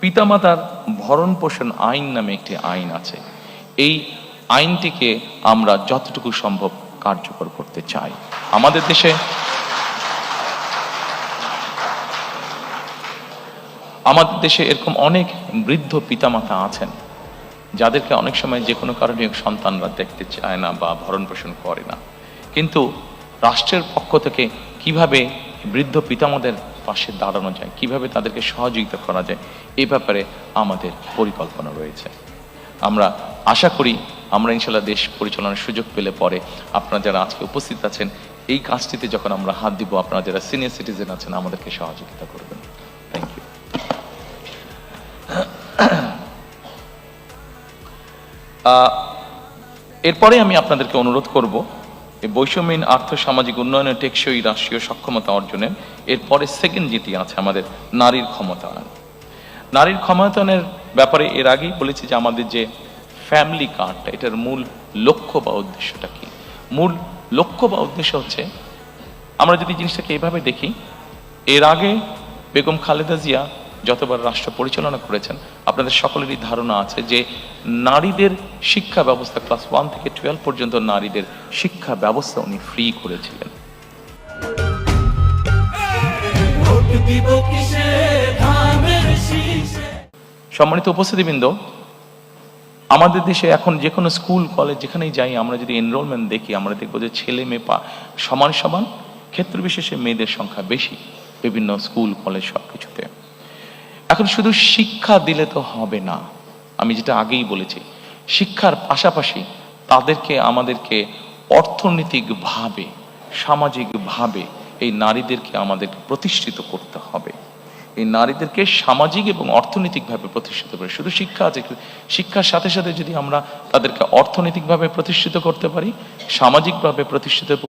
পিতামাতার ভরণ পোষণ আইন নামে একটি আইন আছে। এই আইনটিকে আমরা যতটুকু সম্ভব কার্যকর করতে চাই। আমাদের দেশে এরকম অনেক বৃদ্ধ পিতামাতা আছেন যাদেরকে অনেক সময় যে কোনো কারণে সন্তানরা দেখতে চায় না বা ভরণ পোষণ করে না, কিন্তু রাষ্ট্রের পক্ষ থেকে কিভাবে বৃদ্ধ পিতামাতাদের পাশে দাঁড়ানো যায়, কিভাবে তাদেরকে সহযোগিতা করা যায়, এই ব্যাপারে আমাদের পরিকল্পনা রয়েছে। আমরা আশা করি আমরা ইনশাল্লাহ দেশ পরিচালনার সুযোগ পেলে পরে আপনারা যারা আজকে উপস্থিত আছেন এই কাজটিতে যখন আমরা হাত দিব, আপনারা যারা সিনিয়র সিটিজেন আছেন আমাদেরকে সহযোগিতা করবেন। Thank you. এরপরে আমি আপনাদেরকে অনুরোধ করব এই বৈষম্যহীন আর্থ সামাজিক উন্নয়নের টেকসই রাষ্ট্রীয় সক্ষমতা অর্জনের এরপরে সেকেন্ড যেটি আছে আমাদের নারীর ক্ষমতায়ন। নারীর ক্ষমতায়নের ব্যাপারে এর আগেই বলেছি যে আমাদের যে ফ্যামিলি কার্ডটা, এটার মূল লক্ষ্য বা উদ্দেশ্যটা কি? মূল লক্ষ্য বা উদ্দেশ্য হচ্ছে, আমরা যদি জিনিসটাকে এইভাবে দেখি, এর আগে বেগম খালেদা জিয়া যতবার রাষ্ট্র পরিচালনা করেছেন আপনাদের সকলেরই ধারণা আছে যে নারীদের শিক্ষা ব্যবস্থা ক্লাস 1 থেকে 12 পর্যন্ত নারীদের শিক্ষা ব্যবস্থা উনি ফ্রি করেছিলেন। সম্মানিত উপস্থিতিবৃন্দ, আমাদের দেশে এখন যে কোনো স্কুল কলেজ যেখানেই যাই আমরা যদি এনরোলমেন্ট দেখি, আমরা দেখবো যে ছেলে মেয়ে সমান সমান, ক্ষেত্র বিশেষে মেয়েদের সংখ্যা বেশি বিভিন্ন স্কুল কলেজ সবকিছুতে। এখন শুধু শিক্ষা দিলে তো হবে না, আমি যেটা আগেই বলেছি, শিক্ষার পাশাপাশি আমাদেরকে অর্থনৈতিকভাবে সামাজিকভাবে এই নারীদেরকে আমাদের প্রতিষ্ঠিত করতে হবে। এই নারীদেরকে সামাজিক এবং অর্থনৈতিকভাবে প্রতিষ্ঠিত করে, শুধু শিক্ষা আছে, শিক্ষার সাথে সাথে যদি আমরা তাদেরকে অর্থনৈতিকভাবে প্রতিষ্ঠিত করতে পারি, সামাজিকভাবে প্রতিষ্ঠিত